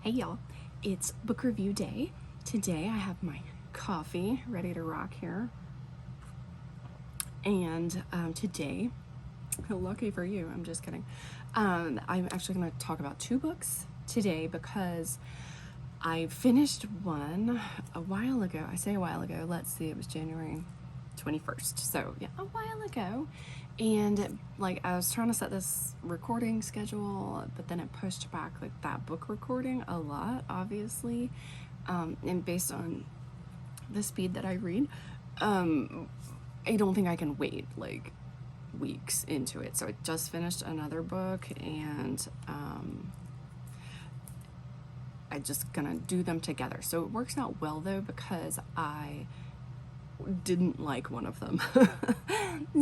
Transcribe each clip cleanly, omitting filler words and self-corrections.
Hey y'all, it's book review day. Today I have my coffee ready to rock here. And today, lucky for you, I'm just kidding. I'm actually going to talk about two books today because I finished one a while ago. I say a while ago, let's see, it was January 21st. So yeah, a while ago. And like I was trying to set this recording schedule, but then it pushed back like that book recording a lot, obviously. And based on the speed that I read, I don't think I can wait like weeks into it. So I just finished another book, and I just gonna do them together. So it works out well though, because I didn't like one of them.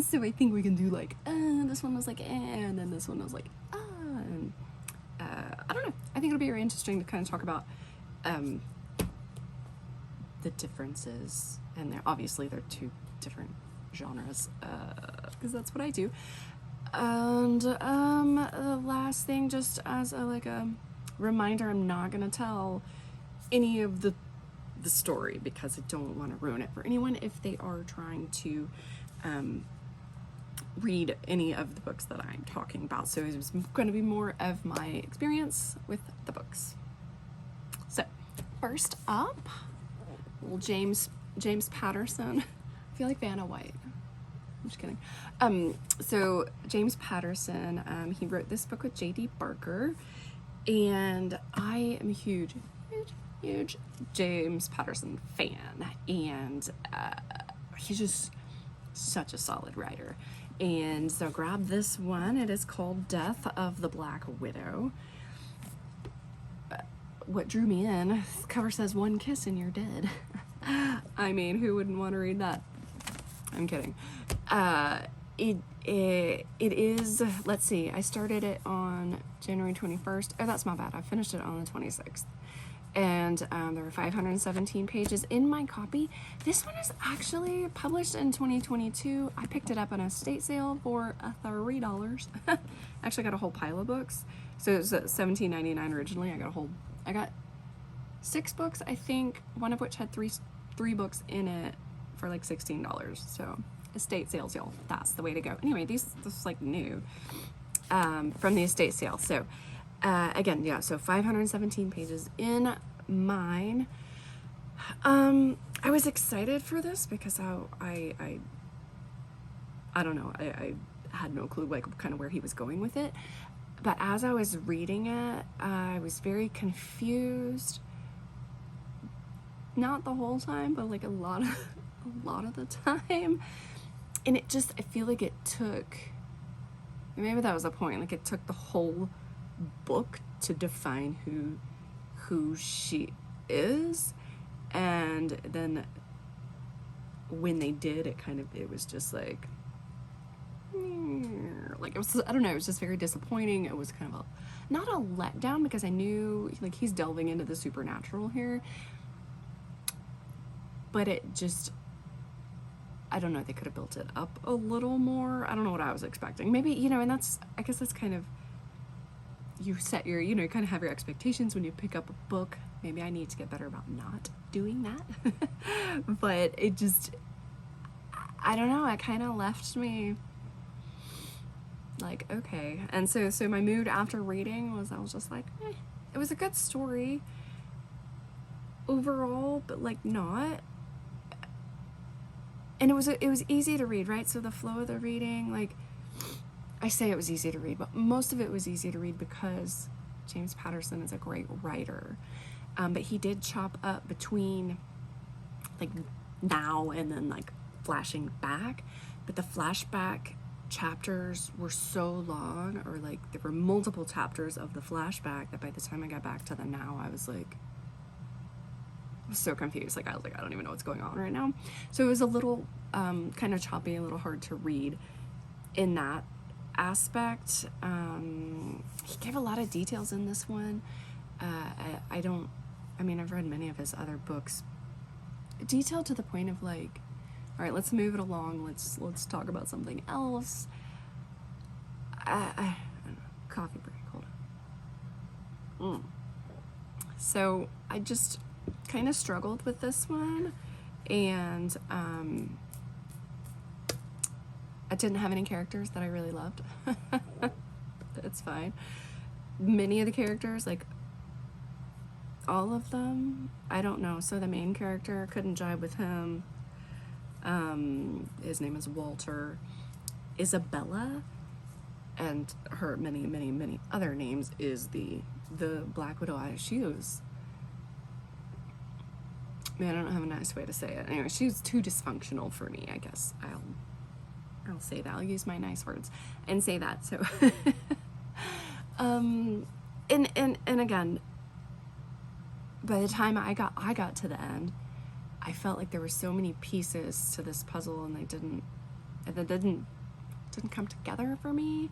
So I think we can do like, this one was like, and then this one was like, and I don't know. I think it'll be very interesting to kind of talk about the differences, and obviously they're two different genres, because that's what I do. And the last thing, just as a reminder, I'm not gonna tell any of the story because I don't want to ruin it for anyone if they are trying to read any of the books that I'm talking about. So it's going to be more of my experience with the books. So first up, little James Patterson. I feel like Vanna White. I'm just kidding. So James Patterson, he wrote this book with J.D. Barker, and I am a huge James Patterson fan, and he's just such a solid writer. And so grab this one. It is called Death of the Black Widow. What drew me in, the cover says "one kiss and you're dead." I mean, who wouldn't want to read that? I'm kidding. It is, let's see, I started it on January 21st. Oh, that's my bad. I finished it on the 26th. And there were 517 pages in my copy. This one is actually published in 2022. I picked it up on a estate sale for $3. Actually got a whole pile of books. So it was $17.99 originally. I got 6 books, I think, one of which had three books in it for like $16. So estate sales, y'all, that's the way to go. Anyway, this is like new from the estate sale. So again, yeah, so 517 pages in mine. I was excited for this because I don't know, I had no clue like kind of where he was going with it. But as I was reading it, I was very confused. Not the whole time, but like a lot of the time. And it just, I feel like it took, maybe that was the point, like it took the whole book to define who she is. And then when they did, it was just like it was, I don't know, it was just very disappointing. It was kind of not a letdown, because I knew like he's delving into the supernatural here, but it just, I don't know, they could have built it up a little more. I don't know what I was expecting. Maybe, and I guess that's kind of, you set your, kind of have your expectations when you pick up a book. Maybe I need to get better about not doing that. But it just, I don't know, it kind of left me like, okay. And so my mood after reading was, I was just like, it was a good story overall, but like not. And it was easy to read, right? So the flow of the reading, like, I say it was easy to read, but most of it was easy to read because James Patterson is a great writer. But he did chop up between like now and then like flashing back. But the flashback chapters were so long, or like there were multiple chapters of the flashback, that by the time I got back to the now, I was so confused. I don't even know what's going on right now. So it was a little kind of choppy, a little hard to read in that aspect. He gave a lot of details in this one. I've read many of his other books, detailed to the point of like, all right, let's move it along. Let's talk about something else. Coffee break, hold on. So I just kind of struggled with this one, and I didn't have any characters that I really loved. It's fine. Many of the characters, like all of them, I don't know. So the main character, couldn't jive with him. His name is Walter. Isabella, and her many other names, is the Black Widow. She was, man, I don't have a nice way to say it. Anyway, she was too dysfunctional for me, I guess. I'll say that. I'll use my nice words and say that. So, and again, by the time I got to the end, I felt like there were so many pieces to this puzzle, and they didn't come together for me.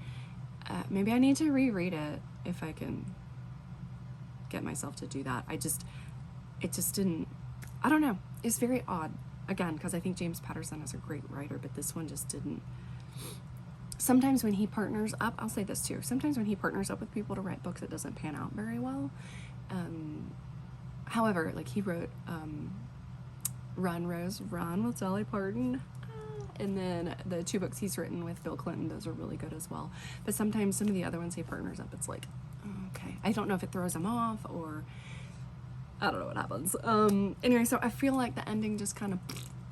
Maybe I need to reread it if I can get myself to do that. It just didn't, I don't know. It's very odd. Again, because I think James Patterson is a great writer, but this one just didn't. Sometimes when he partners up, I'll say this too, sometimes when he partners up with people to write books, it doesn't pan out very well. However, like he wrote Run, Rose, Run with Dolly Parton. And then the 2 books he's written with Bill Clinton, those are really good as well. But sometimes some of the other ones he partners up, it's like, okay. I don't know if it throws him off, or I don't know what happens. Anyway, so I feel like the ending just kind of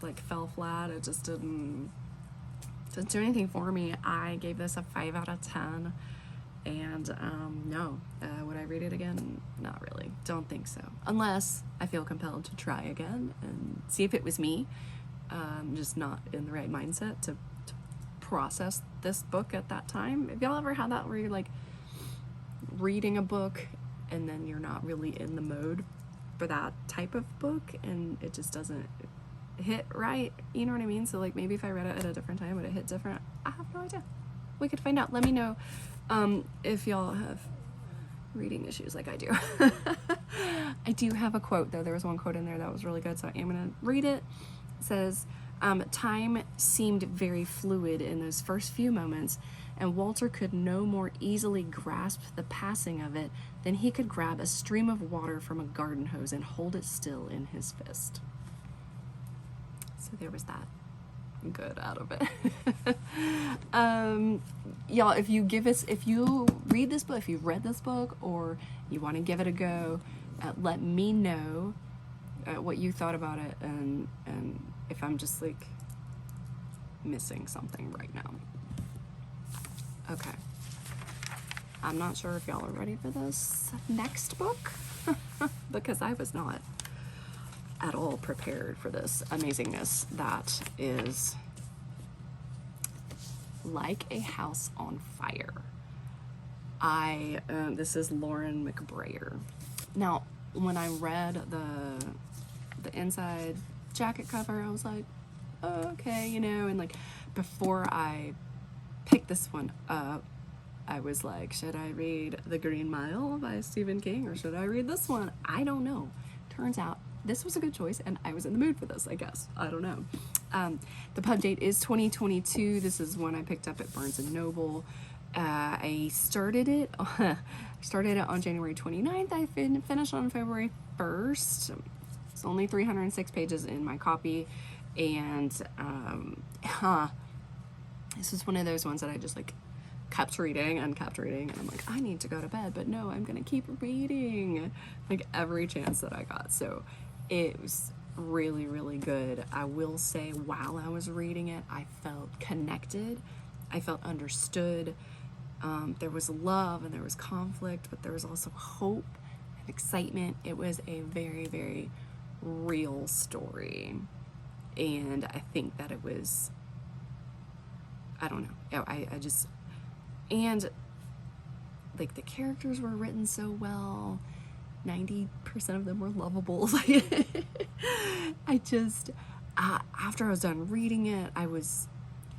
like fell flat. It just didn't do anything for me. I gave this a 5 out of 10. And no, would I read it again? Not really. Don't think so. Unless I feel compelled to try again and see if it was me. Just not in the right mindset to process this book at that time. Have y'all ever had that where you're like reading a book and then you're not really in the mode for that type of book, and it just doesn't hit right? You know what I mean? So like maybe if I read it at a different time, would it hit different? I have no idea. We could find out. Let me know if y'all have reading issues like I do. I do have a quote though. There was one quote in there that was really good, so I am gonna read it. It says, time seemed very fluid in those first few moments, and Walter could no more easily grasp the passing of it than he could grab a stream of water from a garden hose and hold it still in his fist. So there was that good out of it. Y'all, if you read this book, if you've read this book, or you want to give it a go, let me know what you thought about it, and if I'm just like missing something right now. Okay. I'm not sure if y'all are ready for this next book because I was not at all prepared for this amazingness that is Like a House on Fire. This is Lauren McBrayer. Now, when I read the inside jacket cover, I was like, oh, okay, you know, and like before I picked this one up, I was like, should I read The Green Mile by Stephen King, or should I read this one? I don't know. Turns out this was a good choice, and I was in the mood for this, I guess. I don't know. The pub date is 2022. This is one I picked up at Barnes & Noble. I started it on January 29th. I finished on February 1st. It's only 306 pages in my copy, and this is one of those ones that I just like kept reading, and I'm like, I need to go to bed, but no, I'm gonna keep reading like every chance that I got. So it was really, really good. I will say, while I was reading it, I felt connected, I felt understood. There was love and there was conflict, but there was also hope and excitement. It was a very, very real story, and I think that it was, I don't know, I just, and like the characters were written so well. 90% of them were lovable. I just, after I was done reading it, I was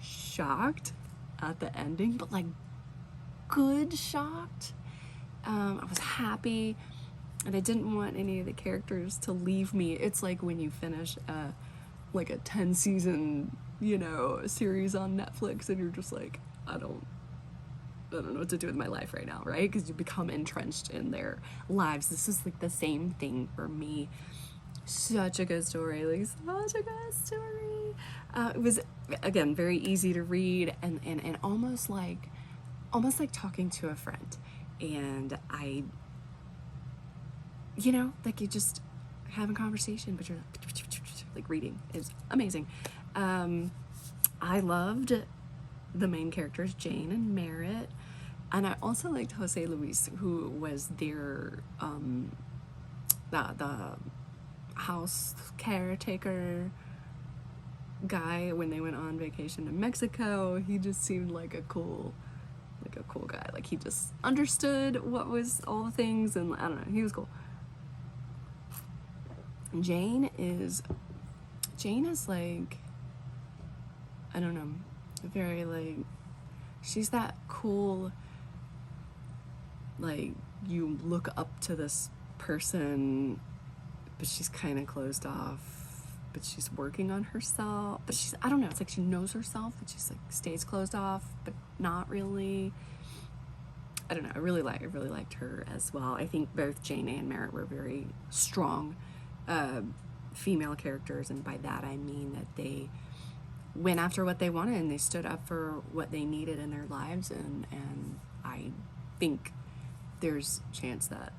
shocked at the ending, but like good shocked. I was happy, and I didn't want any of the characters to leave me. It's like when you finish like a 10 season, you know, series on Netflix, and you're just like, I don't don't know what to do with my life right now, right? Because you become entrenched in their lives. This is like the same thing for me. Such a good story, like such a good story. It was, again, very easy to read, and almost like talking to a friend. And I, you know, like you just have a conversation, but you're like reading. It's amazing. I loved the main characters, Jane and Merritt, and I also liked Jose Luis, who was their the house caretaker guy when they went on vacation to Mexico. He just seemed like a cool guy. Like he just understood what was all the things, and I don't know, he was cool. Jane is like, I don't know, very like, she's that cool, like you look up to this person, but she's kind of closed off, but she's working on herself, but she's, I don't know, it's like she knows herself, but she's like stays closed off, but not really. I don't know, I really liked her as well. I think both Jane and Merritt were very strong female characters, and by that I mean that they went after what they wanted and they stood up for what they needed in their lives, and I think there's a chance that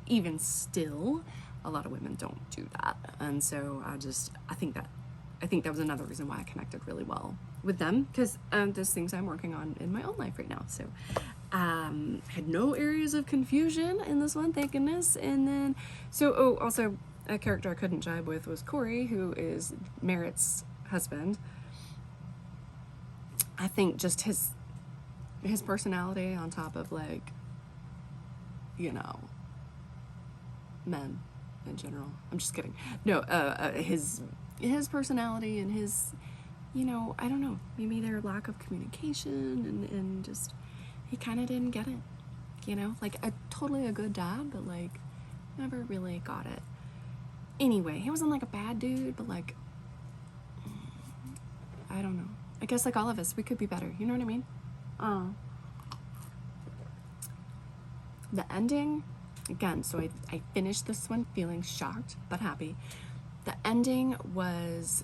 even still a lot of women don't do that. And so I think that was another reason why I connected really well with them, because there's things I'm working on in my own life right now. So had no areas of confusion in this one, thank goodness. And then also a character I couldn't jibe with was Corey, who is Merritt's husband. I think just his personality, on top of like, you know, men in general. I'm just kidding. No, his personality and his, you know, I don't know, maybe their lack of communication and just, he kind of didn't get it, you know, like totally a good dad, but like never really got it. Anyway, he wasn't like a bad dude, but like, I don't know. I guess like all of us, we could be better. You know what I mean? The ending, again, so I finished this one feeling shocked but happy. The ending was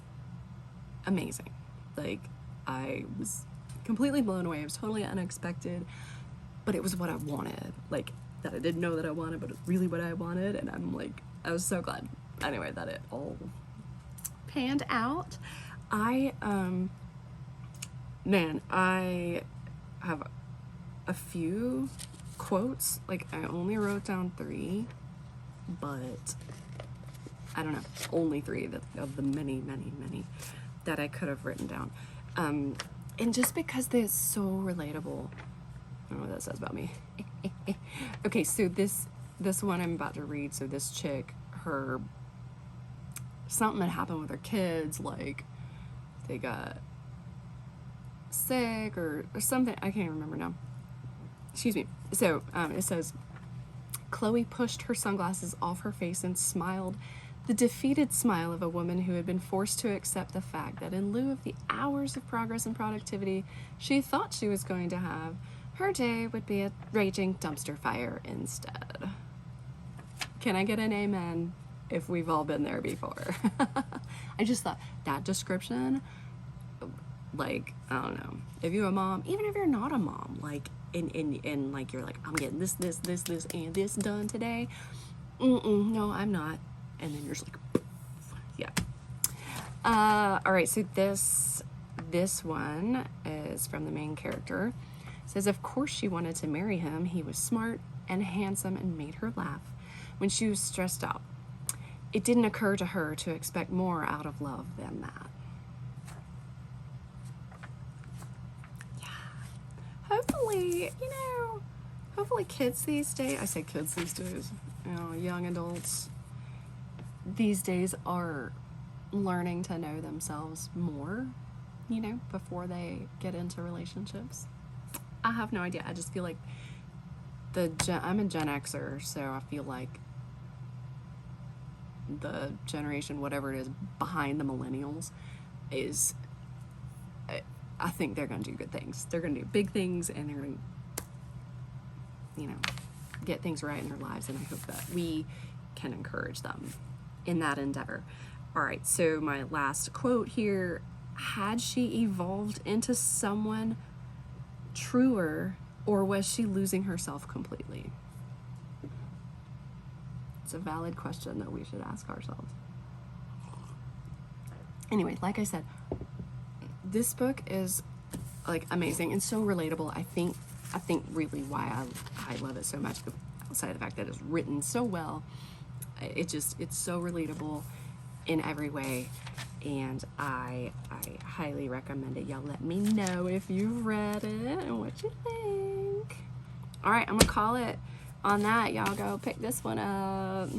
amazing. Like, I was completely blown away. It was totally unexpected, but it was what I wanted. Like, that I didn't know that I wanted, but it's really what I wanted, and I'm like, I was so glad. Anyway, that it all panned out. I have a few quotes. Like, I only wrote down 3, but I don't know, only 3 of the many that I could have written down. And just because they're so relatable. I don't know what that says about me. Okay, so this one I'm about to read, so this chick, something that happened with her kids, like they got sick or something, I can't remember now. Excuse me. So it says, Chloe pushed her sunglasses off her face and smiled, the defeated smile of a woman who had been forced to accept the fact that in lieu of the hours of progress and productivity she thought she was going to have, her day would be a raging dumpster fire instead. Can I get an amen if we've all been there before? I just thought that description, like, I don't know, if you're a mom, even if you're not a mom, like, and like you're like, I'm getting this and this done today. No, I'm not. And then you're just like, yeah. All right, so this one is from the main character. It says, of course she wanted to marry him. He was smart and handsome and made her laugh when she was stressed out. It didn't occur to her to expect more out of love than that. Hopefully, hopefully kids these days, I say kids these days, young adults these days are learning to know themselves more, before they get into relationships. I have no idea. I just feel like I'm a Gen Xer, so I feel like the generation, whatever it is, behind the millennials I think they're going to do good things. They're going to do big things, and they're going to you know, get things right in their lives, and I hope that we can encourage them in that endeavor. All right, so my last quote here: had she evolved into someone truer, or was she losing herself completely? It's a valid question that we should ask ourselves. Anyway, like I said, this book is like amazing and so relatable. I think really why I love it so much, outside of the fact that it's written so well, it's so relatable in every way, and I highly recommend it. Y'all let me know if you've read it and what you think. All right, I'm gonna call it on that. Y'all go pick this one up.